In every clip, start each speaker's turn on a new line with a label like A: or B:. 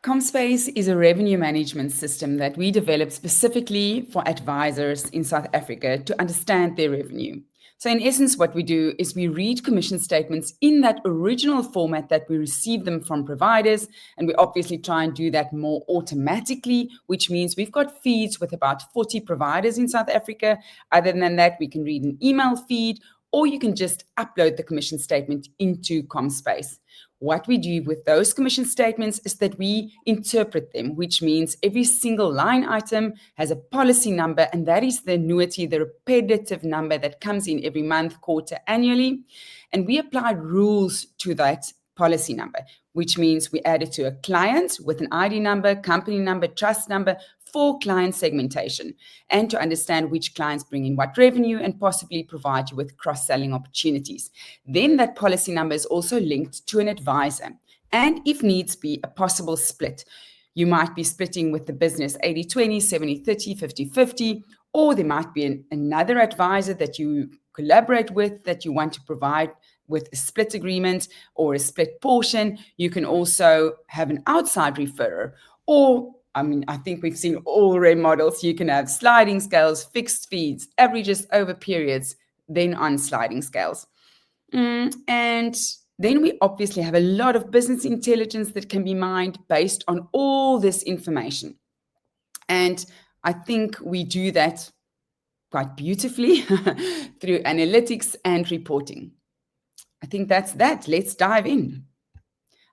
A: Commspace is a revenue management system that we developed specifically for advisors in South Africa to understand their revenue. So in essence, what we do is we read commission statements in that original format that we receive them from providers, and we obviously try and do that more automatically, which means we've got feeds with about 40 providers in South Africa. Other than that, we can read an email feed, or you can just upload the commission statement into Commspace. What we do with those commission statements is that we interpret them, which means every single line item has a policy number, and that is the annuity, the repetitive number that comes in every month, quarter, annually. And we apply rules to that policy number, which means we add it to a client with an ID number, company number, trust number for client segmentation, and to understand which clients bring in what revenue and possibly provide you with cross-selling opportunities. Then that policy number is also linked to an advisor, and if needs be, a possible split. You might be splitting with the business 80-20, 70-30, 50-50, or there might be another advisor that you collaborate with that you want to provide with a split agreement or a split portion. You can also have an outside referrer, or I think we've seen all REM models. You can have sliding scales, fixed fees, averages over periods, then on sliding scales. And then we obviously have a lot of business intelligence that can be mined based on all this information. And I think we do that quite beautifully through analytics and reporting. I think that's that. Let's dive in.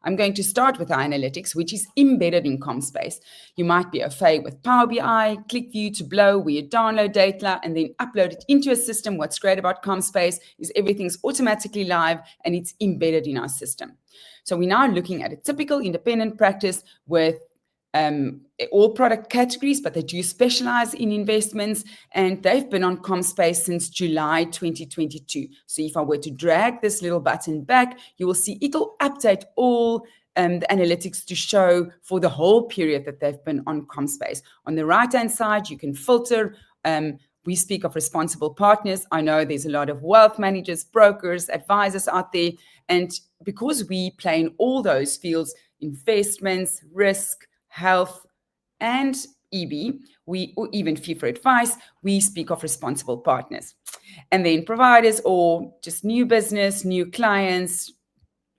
A: I'm going to start with our analytics, which is embedded in Commspace. You might be okay with Power BI, ClickView, Tableau, where you download data and then upload it into a system. What's great about Commspace is everything's automatically live and it's embedded in our system. So we're now looking at a typical independent practice with all product categories, but they do specialize in investments, and they've been on Commspace since July 2022. So if I were to drag this little button back, you will see it'll update all the analytics to show for the whole period that they've been on Commspace. On the right-hand side, you can filter. We speak of responsible partners. I know there's a lot of wealth managers, brokers, advisors out there, and because we play in all those fields, investments, risk, health, and EB, or even fee for advice, we speak of responsible partners. And then providers, or just new business, new clients,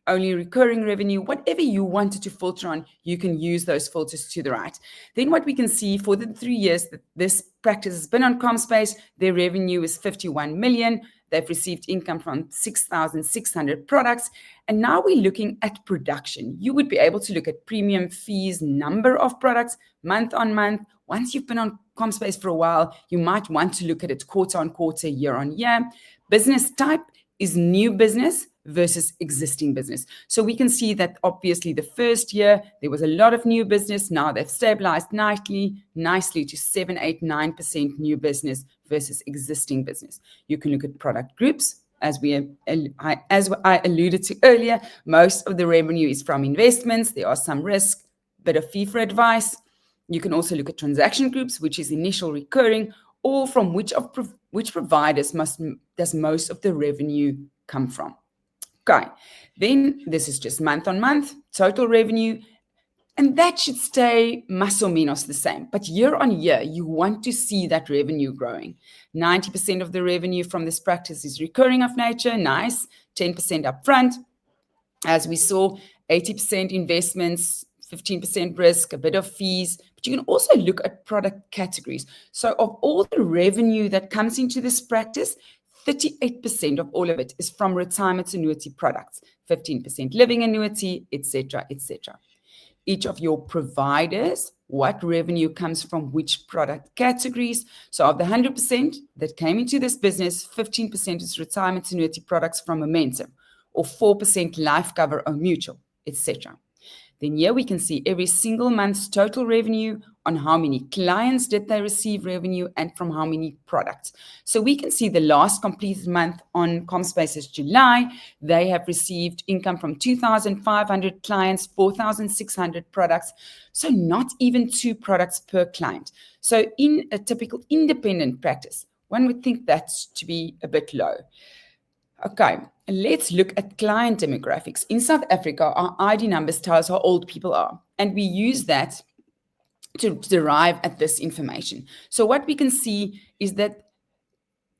A: only recurring revenue, whatever you wanted to filter on, you can use those filters to the right. Then what we can see for the 3 years that this practice has been on Commspace, their revenue is 51 million. They've received income from 6,600 products. And now we're looking at production. You would be able to look at premium fees, number of products, month on month. Once you've been on Commspace for a while, you might want to look at it quarter on quarter, year on year. Business type is new business versus existing business. So we can see that obviously the first year, there was a lot of new business. Now they've stabilized nicely to 7, 8, 9% new business versus existing business. You can look at product groups. As I alluded to earlier, most of the revenue is from investments. There are some risk, bit of fee for advice. You can also look at transaction groups, which is initial recurring, or from which providers does most of the revenue come from. Okay, then this is just month on month, total revenue, and that should stay más o menos the same. But year on year, you want to see that revenue growing. 90% of the revenue from this practice is recurring of nature, nice, 10% upfront. As we saw, 80% investments, 15% risk, a bit of fees, but you can also look at product categories. So of all the revenue that comes into this practice, 38% of all of it is from retirement annuity products, 15% living annuity, etc., etc. Each of your providers, what revenue comes from which product categories. So of the 100% that came into this business, 15% is retirement annuity products from Momentum, or 4% life cover or mutual, etc. Then here we can see every single month's total revenue, on how many clients did they receive revenue and from how many products. So we can see the last completed month on Commspace is July. They have received income from 2,500 clients, 4,600 products. So not even 2 products per client. So in a typical independent practice, one would think that's to be a bit low. Okay, let's look at client demographics. In South Africa, our ID numbers tell us how old people are. and we use that to derive at this information. So what we can see is that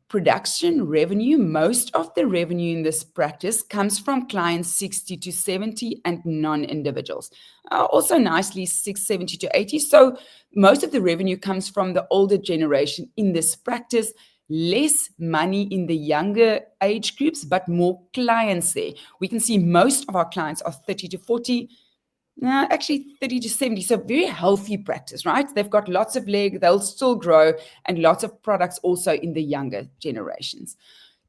A: production revenue, most of the revenue in this practice comes from clients 60 to 70 and non-individuals. Also nicely 670 to 80. So most of the revenue comes from the older generation in this practice, less money in the younger age groups, but more clients there. We can see most of our clients are 30 to 40, actually 30 to 70. So very healthy practice, right? They've got lots of leg, they'll still grow, and lots of products also in the younger generations.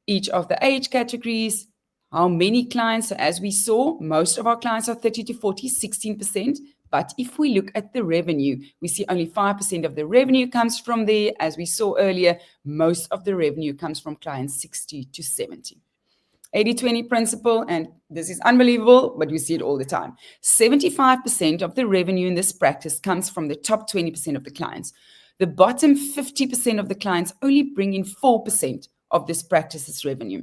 A: Each of the age categories, how many clients? So as we saw, most of our clients are 30 to 40, 16%. But if we look at the revenue, we see only 5% of the revenue comes from there. As we saw earlier, most of the revenue comes from clients 60 to 70. 80-20 principle, and this is unbelievable, but we see it all the time. 75% of the revenue in this practice comes from the top 20% of the clients. The bottom 50% of the clients only bring in 4% of this practice's revenue.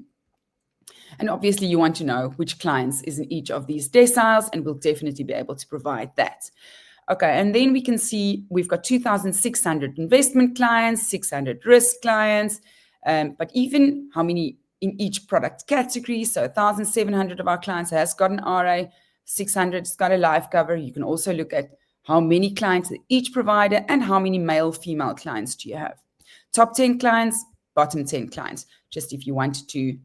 A: And obviously you want to know which clients is in each of these deciles, and we'll definitely be able to provide that. Okay, and then we can see we've got 2,600 investment clients, 600 risk clients, but even how many in each product category. So 1,700 of our clients has got an RA, 600 has got a life cover. You can also look at how many clients at each provider and how many male, female clients do you have. Top 10 clients, bottom 10 clients, just if you wanted to,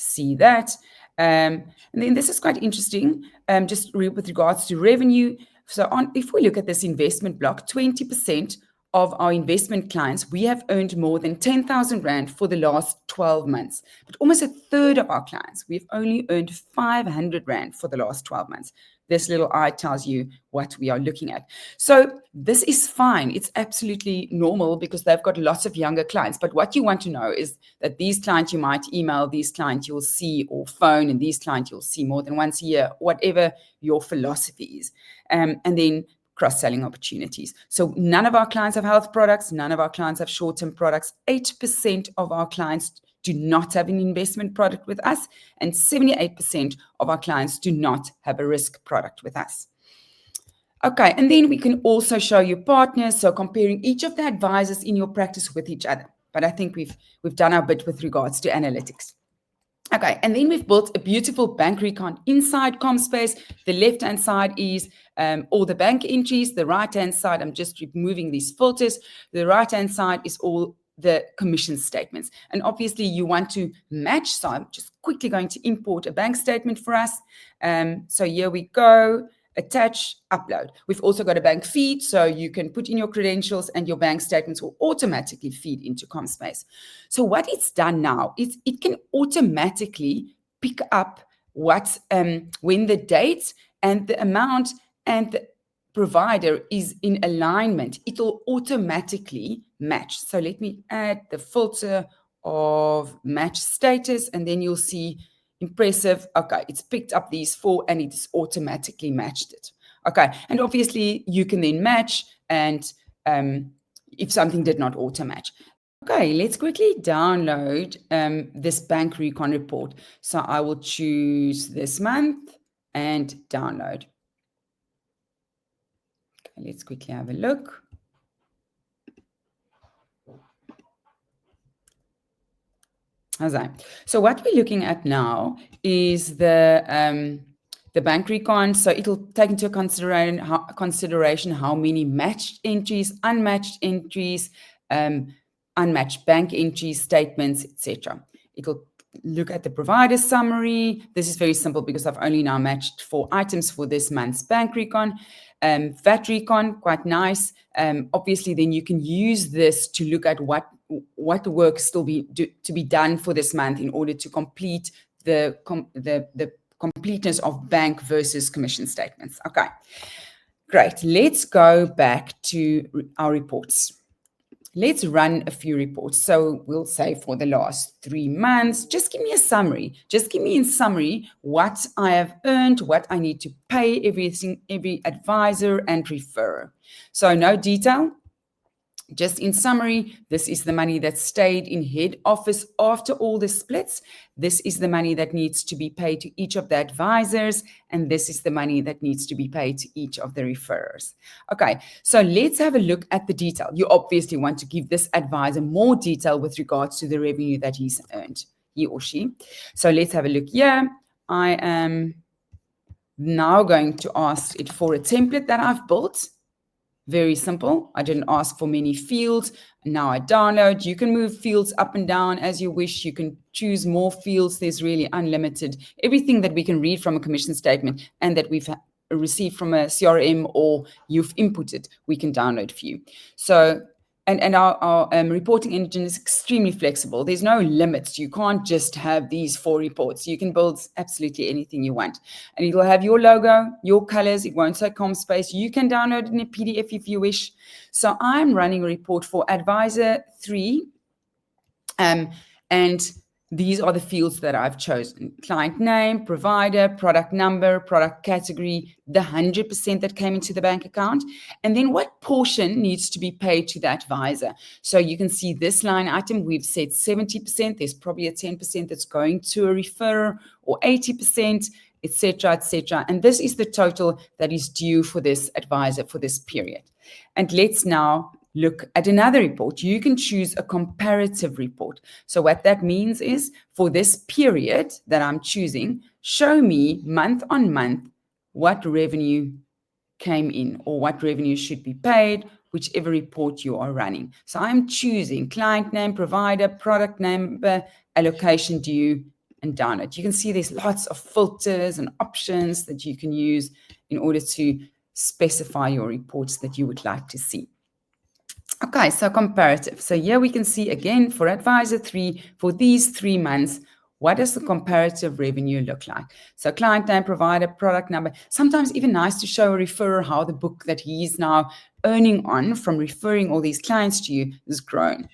A: see that. And then this is quite interesting, just with regards to revenue. So if we look at this investment block, 20% of our investment clients, we have earned more than 10,000 Rand for the last 12 months. But almost a third of our clients, we've only earned 500 Rand for the last 12 months. This little eye tells you what we are looking at. So this is fine. It's absolutely normal because they've got lots of younger clients. But what you want to know is that these clients you might email, these clients you'll see or phone, and these clients you'll see more than once a year, whatever your philosophy is. And then cross-selling opportunities. So none of our clients have health products. None of our clients have short-term products. 8% of our clients do not have an investment product with us, and 78% of our clients do not have a risk product with us. Okay, and then we can also show you partners, so comparing each of the advisors in your practice with each other. But I think we've done our bit with regards to analytics. Okay, and then we've built a beautiful bank recon inside Commspace. The left-hand side is all the bank entries. The right-hand side, I'm just removing these filters. The right-hand side is all the commission statements. And obviously you want to match, so I'm just quickly going to import a bank statement for us. So here we go. Attach, upload. We've also got a bank feed, so you can put in your credentials and your bank statements will automatically feed into Commspace. So what it's done now is it can automatically pick up what's when the date and the amount and the provider is in alignment, it'll automatically match. So let me add the filter of match status, and then you'll see impressive. Okay, it's picked up these four and it's automatically matched it. Okay, and obviously you can then match, and if something did not auto match. Okay, let's quickly download this bank recon report. So I will choose this month and download. Okay, let's quickly have a look. So what we're looking at now is the bank recon. So it'll take into consideration how many matched entries, unmatched entries, unmatched bank entries, statements, etc. It'll look at the provider summary. This is very simple because I've only now matched 4 items for this month's bank recon. VAT recon, quite nice. Obviously, then you can use this to look at what work still to be done for this month in order to complete the completeness of bank versus commission statements. Okay, great. Let's go back to our reports. Let's run a few reports. So we'll say for the last 3 months, just give me a summary. Just give me in summary what I have earned, what I need to pay every advisor and referrer. So no detail. Just in summary, this is the money that stayed in head office after all the splits. This is the money that needs to be paid to each of the advisors, and this is the money that needs to be paid to each of the referrers. Okay, so let's have a look at the detail. You obviously want to give this advisor more detail with regards to the revenue that he's earned, he or she. So let's have a look here. I am now going to ask it for a template that I've built. Very simple. I didn't ask for many fields. Now I download. You can move fields up and down as you wish. You can choose more fields. There's really unlimited. Everything that we can read from a commission statement and that we've received from a CRM or you've inputted, we can download for you. So, and our reporting engine is extremely flexible. There's no limits. You can't just have these 4 reports. You can build absolutely anything you want. And it will have your logo, your colors. It won't say Commspace. You can download it in a PDF if you wish. So I'm running a report for Advisor 3. And these are the fields that I've chosen: client name, provider, product number, product category, the 100% that came into the bank account, and then what portion needs to be paid to the advisor. So you can see this line item, we've said 70%. There's probably a 10% that's going to a referrer, or 80%, etc., etc. And this is the total that is due for this advisor for this period. And let's now look at another report. You can choose a comparative report. So what that means is, for this period that I'm choosing, show me month on month what revenue came in or what revenue should be paid, whichever report you are running. So I'm choosing client name, provider, product number, allocation due, and download. You can see there's lots of filters and options that you can use in order to specify your reports that you would like to see. Okay, so comparative. So here we can see again for Advisor 3, for these 3 months, what does the comparative revenue look like? So client name, provider, product number. Sometimes even nice to show a referrer how the book that he's now earning on from referring all these clients to you has grown.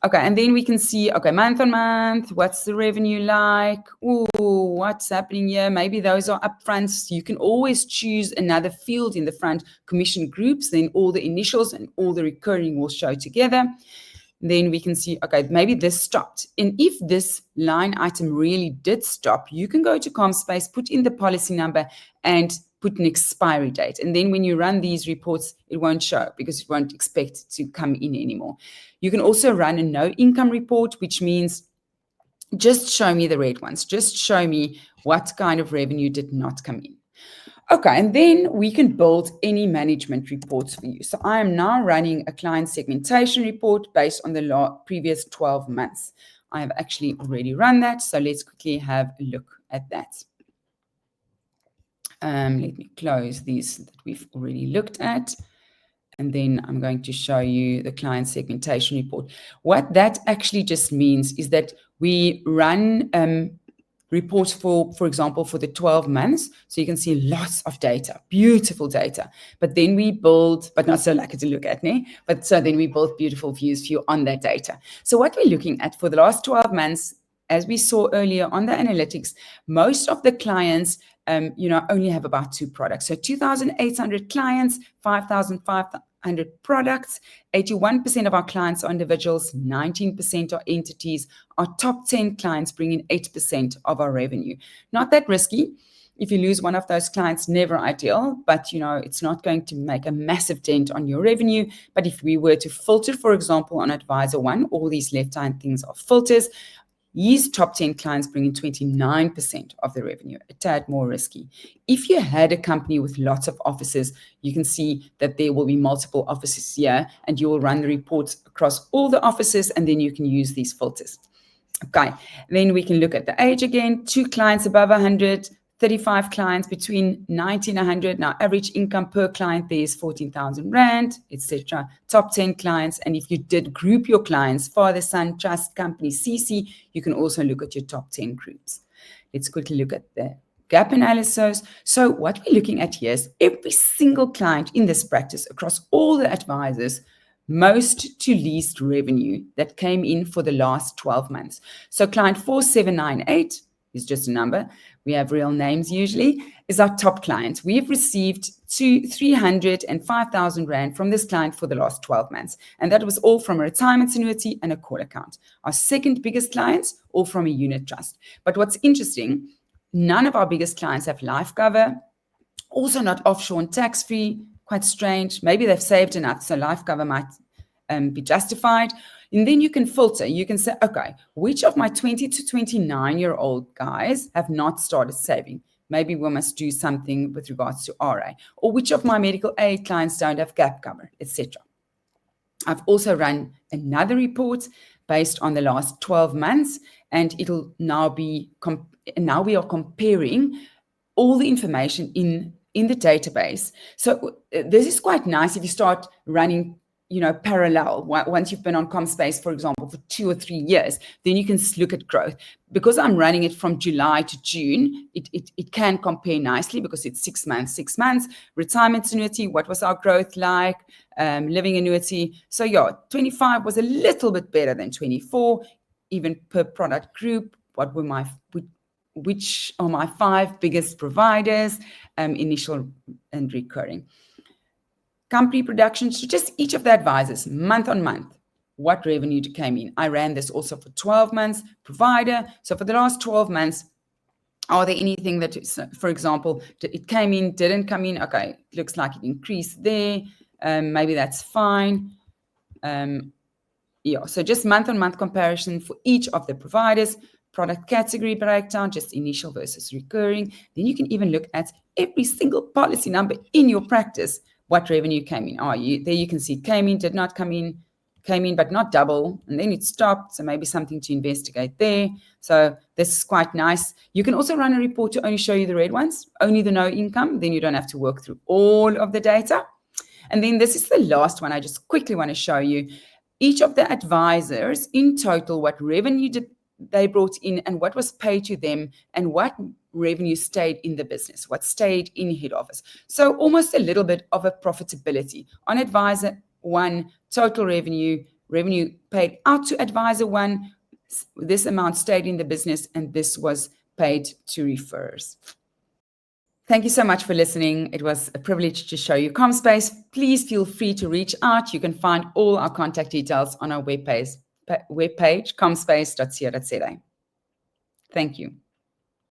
A: Okay, and then we can see, okay, month on month, what's the revenue like? Ooh, what's happening here? Maybe those are upfronts. You can always choose another field in the front, commission groups, then all the initials and all the recurring will show together. Then we can see, okay, maybe this stopped. And if this line item really did stop, you can go to Commspace, put in the policy number and put an expiry date. And then when you run these reports, it won't show because it won't expect it to come in anymore. You can also run a no income report, which means just show me the red ones. Just show me what kind of revenue did not come in. Okay, and then we can build any management reports for you. So I am now running a client segmentation report based on the previous 12 months. I have actually already run that. So let's quickly have a look at that. Let me close these that we've already looked at. And then I'm going to show you the client segmentation report. What that actually just means is that we run reports for example, for the 12 months. So you can see lots of data, beautiful data. But then we build, but not so lucky to look at, né? But so then we build beautiful views for you on that data. So what we're looking at for the last 12 months, as we saw earlier on the analytics, most of the clients only have about 2 products. So 2,800 clients, 5,500 products, 81% of our clients are individuals, 19% are entities. Our top 10 clients bring in 8% of our revenue. Not that risky. If you lose one of those clients, never ideal, but it's not going to make a massive dent on your revenue. But if we were to filter, for example, on Advisor 1, all these left-hand things are filters. His top 10 clients bring in 29% of the revenue, a tad more risky. If you had a company with lots of offices, you can see that there will be multiple offices here, and you will run the reports across all the offices, and then you can use these filters. Okay, then we can look at the age again. 2 clients above 100, 35 clients between 90 and 100. Now, average income per client there is 14,000 Rand, etc. Top 10 clients. And if you did group your clients, father, son, trust, company, CC, you can also look at your top 10 groups. Let's quickly look at the gap analysis. So what we're looking at here is every single client in this practice across all the advisors, most to least revenue that came in for the last 12 months. So client 4798, is just a number, we have real names usually, is our top client. We've received 305,000 Rand from this client for the last 12 months. And that was all from a retirement annuity and a call account. Our second biggest clients, all from a unit trust. But what's interesting, none of our biggest clients have life cover, also not offshore and tax-free, quite strange. Maybe they've saved enough, so life cover might be justified. And then you can filter. You can say, okay, which of my 20 to 29-year-old guys have not started saving? Maybe we must do something with regards to RA. Or which of my medical aid clients don't have gap cover, etc. I've also run another report based on the last 12 months, and it'll now be, now we are comparing all the information in the database. So this is quite nice if you start running, parallel. Once you've been on Commspace, for example, for 2 or 3 years, then you can look at growth. Because I'm running it from July to June, it can compare nicely because it's 6 months. Retirement annuity, what was our growth like? Living annuity. So yeah, 25 was a little bit better than 24, even per product group. Which are my 5 biggest providers, initial and recurring. Company production, so just each of the advisors, month on month, what revenue came in. I ran this also for 12 months, provider. So for the last 12 months, are there anything that, for example, it came in, didn't come in? Okay, looks like it increased there. Maybe that's fine. Yeah, so just month-on-month comparison for each of the providers, product category breakdown, just initial versus recurring. Then you can even look at every single policy number in your practice, what revenue came in. There you can see came in, did not come in, came in but not double, and then it stopped, so maybe something to investigate there. So this is quite nice. You can also run a report to only show you the red ones, only the no income, then you don't have to work through all of the data. And then this is the last one I just quickly want to show you. Each of the advisors in total, what revenue did they brought in and what was paid to them and what revenue stayed in the business, what stayed in head office. So almost a little bit of a profitability. On advisor 1, total revenue paid out to advisor 1, this amount stayed in the business and this was paid to referrers. Thank you so much for listening. It was a privilege to show you Commspace. Please feel free to reach out. You can find all our contact details on our webpage, commspace.co.za. Thank you.